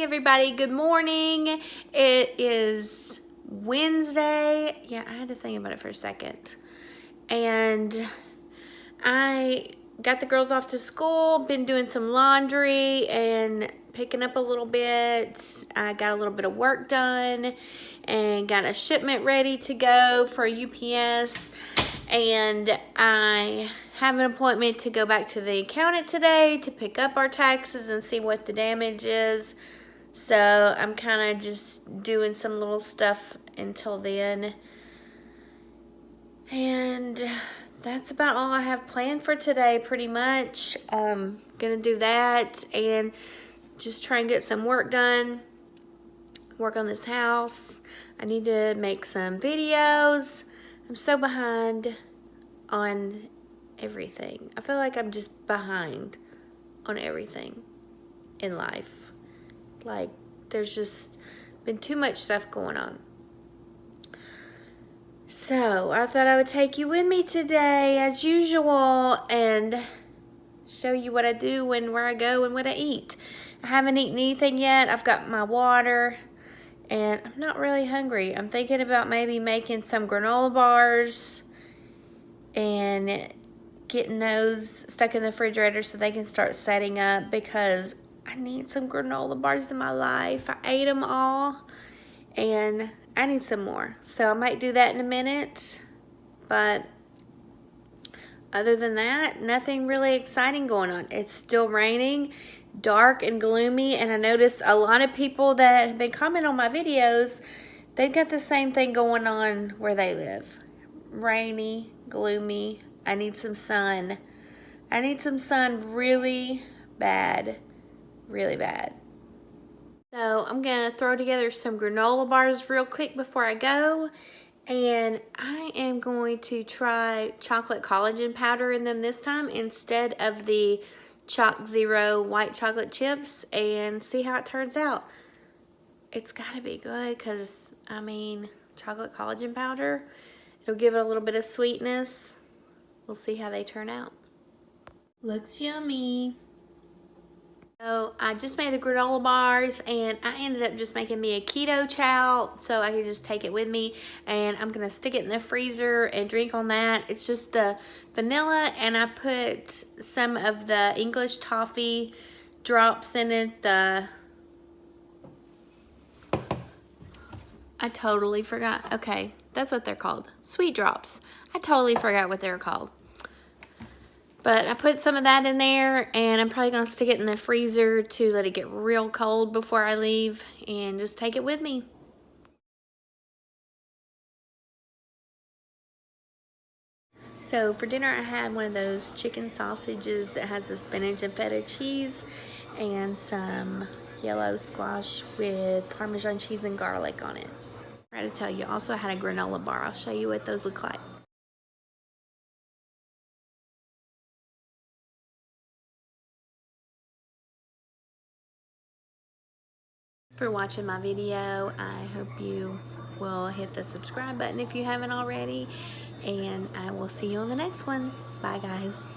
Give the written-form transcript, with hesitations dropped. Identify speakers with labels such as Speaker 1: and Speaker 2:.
Speaker 1: everybody, good morning. It is Wednesday. Yeah, I had to think about it for a second. And I got the girls off to school, been doing some laundry and picking up a little bit. I got a little bit of work done and got a shipment ready to go for UPS. And I have an appointment to go back to the accountant today to pick up our taxes and see what the damage is. So I'm kind of just doing some little stuff until then. And that's about all I have planned for today, pretty much. Gonna do that and just try and get some work done. Work on this house. I need to make some videos. I'm so behind on everything. I feel like I'm just behind on everything in life. Like, there's just been too much stuff going on. So, I thought I would take you with me today, as usual, and show you what I do and where I go and what I eat. I haven't eaten anything yet. I've got my water, and I'm not really hungry. I'm thinking about maybe making some granola bars and getting those stuck in the refrigerator so they can start setting up, because I need some granola bars in my life. I ate them all and I need some more. So I might do that in a minute, but other than that, nothing really exciting going on. It's still raining, dark and gloomy, and I noticed a lot of people that have been commenting on my videos, they've got the same thing going on where they live. Rainy, gloomy. I need some sun. I need some sun really bad. Really bad. So I'm going to throw together some granola bars real quick before I go. And I am going to try chocolate collagen powder in them this time instead of the Choc Zero white chocolate chips, and see how it turns out. It's got to be good because, I mean, chocolate collagen powder, it'll give it a little bit of sweetness. We'll see how they turn out. Looks yummy. So I just made the granola bars, and I ended up just making me a keto chow so I could just take it with me, and I'm gonna stick it in the freezer and drink on that. It's just the vanilla, and I put some of the English toffee drops in it. I totally forgot. Okay, that's what they're called. Sweet drops. I totally forgot what they're called. But I put some of that in there, and I'm probably going to stick it in the freezer to let it get real cold before I leave and just take it with me. So for dinner, I had one of those chicken sausages that has the spinach and feta cheese and some yellow squash with Parmesan cheese and garlic on it. I forgot to tell you, also I had a granola bar. I'll show you what those look like. For watching my video. I hope you will hit the subscribe button if you haven't already, and I will see you on the next one. Bye guys.